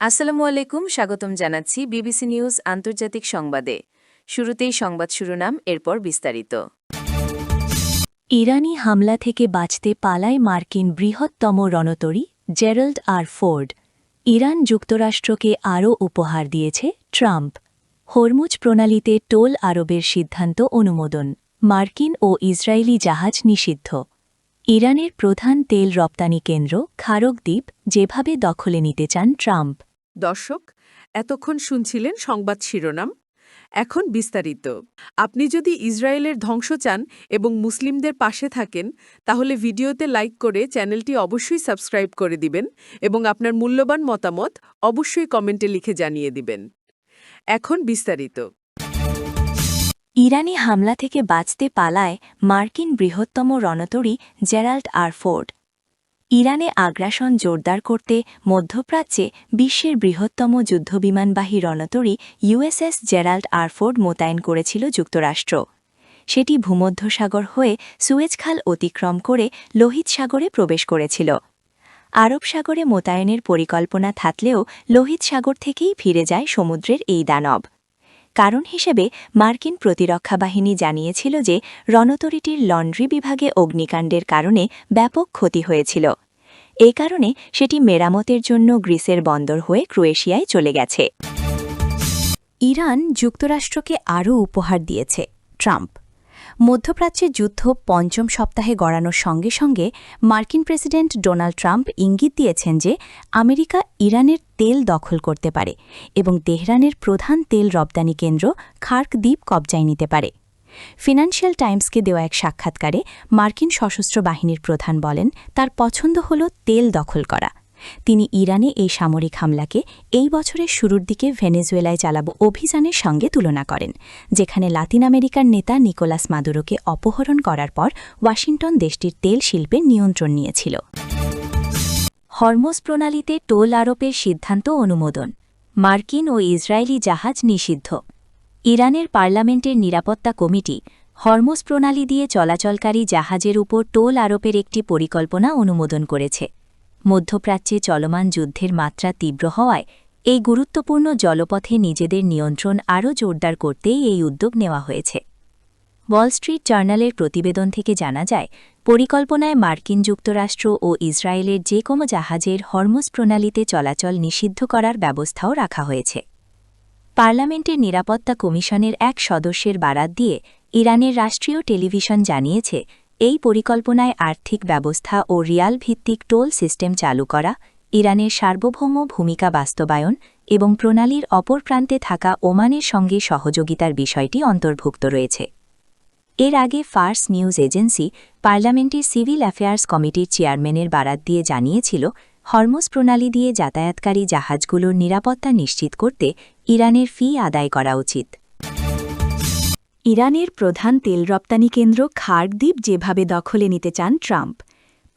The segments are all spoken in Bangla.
আসসালামু আলাইকুম, স্বাগতম জানাচ্ছি বিবিসি নিউজ আন্তর্জাতিক সংবাদে। শুরুতেই সংবাদ শিরোনাম, এরপর বিস্তারিত। ইরানি হামলা থেকে বাঁচতে পালায় মার্কিন বৃহত্তম রণতরী জেরাল্ড আর ফোর্ড। ইরান যুক্তরাষ্ট্রকে আরও উপহার দিয়েছে ট্রাম্প। হরমুজ প্রণালীতে টোল আরোপের সিদ্ধান্ত অনুমোদন। মার্কিন ও ইসরায়েলি জাহাজ নিষিদ্ধ। ইরানের প্রধান তেল রপ্তানি কেন্দ্র খারক দ্বীপ যেভাবে দখলে নিতে চান ট্রাম্প। দর্শক, এতক্ষণ শুনছিলেন সংবাদ শিরোনাম। এখন বিস্তারিত। আপনি যদি ইসরায়েলের ধ্বংস চান এবং মুসলিমদের পাশে থাকেন, তাহলে ভিডিওতে লাইক করে চ্যানেলটি অবশ্যই সাবস্ক্রাইব করে দিবেন এবং আপনার মূল্যবান মতামত অবশ্যই কমেন্টে লিখে জানিয়ে দিবেন। এখন বিস্তারিত। ইরানি হামলা থেকে বাঁচতে পালায় মার্কিন বৃহত্তম রণতরী জেরাল্ড আর ফোর্ড। ইরানে আগ্রাসন জোরদার করতে মধ্যপ্রাচ্যে বিশ্বের বৃহত্তম যুদ্ধবিমানবাহী রণতরী ইউএসএস জেরাল্ড আর ফোর্ড মোতায়েন করেছিল যুক্তরাষ্ট্র। সেটি ভূমধ্যসাগর হয়ে সুয়েজ খাল অতিক্রম করে লোহিত সাগরে প্রবেশ করেছিল। আরব সাগরে মোতায়েনের পরিকল্পনা থাকলেও লোহিত সাগর থেকেই ফিরে যায় সমুদ্রের এই দানব। কারণ হিসেবে মার্কিন প্রতিরক্ষা বাহিনী জানিয়েছিল যে রণতরীটির লন্ড্রি বিভাগে অগ্নিকাণ্ডের কারণে ব্যাপক ক্ষতি হয়েছিল। এ কারণে সেটি মেরামতের জন্য গ্রিসের বন্দর হয়ে ক্রোয়েশিয়ায় চলে গেছে। ইরান যুক্তরাষ্ট্রকে আরও উপহার দিয়েছে ট্রাম্প। মধ্যপ্রাচ্যের যুদ্ধ পঞ্চম সপ্তাহে গড়ানোর সঙ্গে সঙ্গে মার্কিন প্রেসিডেন্ট ডোনাল্ড ট্রাম্প ইঙ্গিত দিয়েছেন যে আমেরিকা ইরানের তেল দখল করতে পারে এবং তেহরানের প্রধান তেল রপ্তানি কেন্দ্র খার্ক দ্বীপ কবজায় নিতে পারে। ফিনান্সিয়াল টাইমসকে দেওয়া এক সাক্ষাৎকারে মার্কিন সশস্ত্র বাহিনীর প্রধান বলেন, তার পছন্দ হল তেল দখল করা। তিনি ইরানে এই সামরিক হামলাকে এই বছরের শুরুর দিকে ভেনেজুয়েলায় চালানো অভিযানের সঙ্গে তুলনা করেন, যেখানে লাতিন আমেরিকার নেতা নিকোলাস মাদুরোকে অপহরণ করার পর ওয়াশিংটন দেশটির তেল শিল্পের নিয়ন্ত্রণ নিয়েছিল। হরমুজ প্রণালীতে টোল আরোপের সিদ্ধান্ত অনুমোদন। মার্কিন ও ইসরায়েলি জাহাজ নিষিদ্ধ। ইরানের পার্লামেন্টের নিরাপত্তা কমিটি হরমুজ প্রণালী দিয়ে চলাচলকারী জাহাজের উপর টোল আরোপের একটি পরিকল্পনা অনুমোদন করেছে। মধ্যপ্রাচ্যে চলমান যুদ্ধের মাত্রা তীব্র হওয়ায় এই গুরুত্বপূর্ণ জলপথে নিজেদের নিয়ন্ত্রণ আরও জোরদার করতেই এই উদ্যোগ নেওয়া হয়েছে। ওয়াল স্ট্রিট জার্নালের প্রতিবেদন থেকে জানা যায়, পরিকল্পনায় মার্কিন যুক্তরাষ্ট্র ও ইসরায়েলের যে কোনো জাহাজের হরমুজ প্রণালীতে চলাচল নিষিদ্ধ করার ব্যবস্থাও রাখা হয়েছে। পার্লামেন্টের নিরাপত্তা কমিশনের এক সদস্যের বারাত দিয়ে ইরানের রাষ্ট্রীয় টেলিভিশন জানিয়েছে, এই পরিকল্পনায় আর্থিক ব্যবস্থা ও রিয়াল ভিত্তিক টোল সিস্টেম চালু করা, ইরানের সার্বভৌম ভূমিকা বাস্তবায়ন এবং প্রণালীর অপর প্রান্তে থাকা ওমানের সঙ্গে সহযোগিতার বিষয়টি অন্তর্ভুক্ত রয়েছে। এর আগে ফার্স নিউজ এজেন্সি পার্লামেন্টের সিভিল অ্যাফেয়ার্স কমিটির চেয়ারম্যানের বারাত দিয়ে জানিয়েছিল, হরমুজ প্রণালী দিয়ে যাতায়াতকারী জাহাজগুলোর নিরাপত্তা নিশ্চিত করতে ইরানের ফি আদায় করা উচিত। ইরানের প্রধান তেল রপ্তানি কেন্দ্র খার্ক দ্বীপ যেভাবে দখলে নিতে চান ট্রাম্প।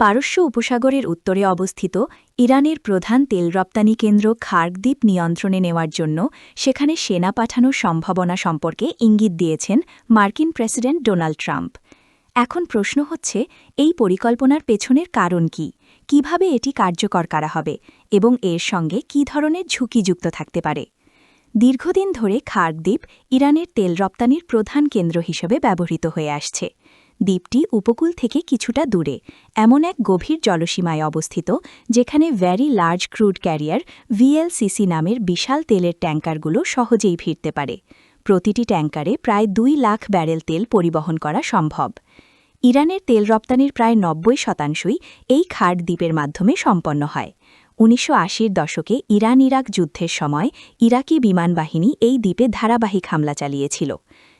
পারস্য উপসাগরের উত্তরে অবস্থিত ইরানের প্রধান তেল রপ্তানি কেন্দ্র খার্ক দ্বীপ নিয়ন্ত্রণে নেওয়ার জন্য সেখানে সেনা পাঠানোর সম্ভাবনা সম্পর্কে ইঙ্গিত দিয়েছেন মার্কিন প্রেসিডেন্ট ডোনাল্ড ট্রাম্প। এখন প্রশ্ন হচ্ছে, এই পরিকল্পনার পেছনের কারণ কি, কিভাবে এটি কার্যকর করা হবে এবং এর সঙ্গে কী ধরনের ঝুঁকি যুক্ত থাকতে পারে। দীর্ঘদিন ধরে খার্ক দ্বীপ ইরানের তেল রপ্তানির প্রধান কেন্দ্র হিসেবে ব্যবহৃত হয়ে আসছে। দ্বীপটি উপকূল থেকে কিছুটা দূরে এমন এক গভীর জলসীমায় অবস্থিত, যেখানে very large crude carrier VLCC নামের বিশাল তেলের ট্যাঙ্কারগুলো সহজেই ভিড়তে পারে। প্রতিটি ট্যাঙ্কারে প্রায় 2 লাখ ব্যারেল তেল পরিবহন করা সম্ভব। ইরানের তেল রপ্তানির প্রায় 90% এই খার্ক দ্বীপের মাধ্যমে সম্পন্ন হয়। 1980-র দশকে ইরান-ইরাক যুদ্ধের সময় ইরাকি বিমানবাহিনী এই দ্বীপে ধারাবাহিক হামলা চালিয়েছিল।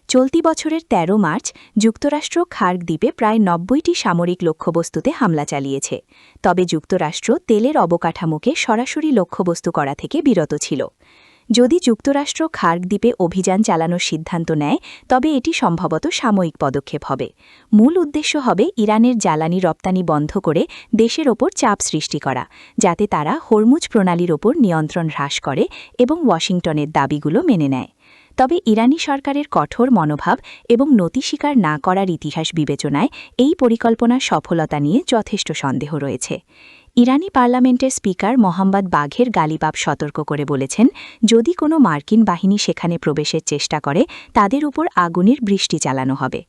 চলতি বছরের 13 মার্চ যুক্তরাষ্ট্র খার্ক দ্বীপে প্রায় 90টি সামরিক লক্ষ্যবস্তুতে হামলা চালিয়েছে। তবে যুক্তরাষ্ট্র তেলের অবকাঠামোকে সরাসরি লক্ষ্যবস্তু করা থেকে বিরত ছিল। যদি যুক্তরাষ্ট্র খার্ক দ্বীপে অভিযান চালানোর সিদ্ধান্ত নেয়, তবে এটি সম্ভবত সাময়িক পদক্ষেপ হবে। মূল উদ্দেশ্য হবে ইরানের জ্বালানি রপ্তানি বন্ধ করে দেশের ওপর চাপ সৃষ্টি করা, যাতে তারা হরমুজ প্রণালীর ওপর নিয়ন্ত্রণ হ্রাস করে এবং ওয়াশিংটনের দাবিগুলো মেনে নেয়। তবে ইরানি সরকারের কঠোর মনোভাব এবং নতি স্বীকার না করার ইতিহাস বিবেচনায় এই পরিকল্পনার সফলতা নিয়ে যথেষ্ট সন্দেহ রয়েছে। ইরানি পার্লামেন্টের স্পিকার মোহাম্মদ বাঘের গালিবাফ সতর্ক করে বলেছেন, যদি কোনো মার্কিন বাহিনী সেখানে প্রবেশের চেষ্টা করে তাদের উপর আগুনের বৃষ্টি চালানো হবে।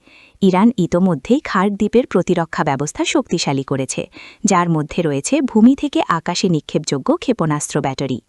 ইরান ইতোমধ্যেই খার্ড দ্বীপের প্রতিরক্ষা ব্যবস্থা শক্তিশালী করেছে, যার মধ্যে রয়েছে ভূমি থেকে আকাশে নিক্ষেপযোগ্য ক্ষেপণাস্ত্র ব্যাটারি।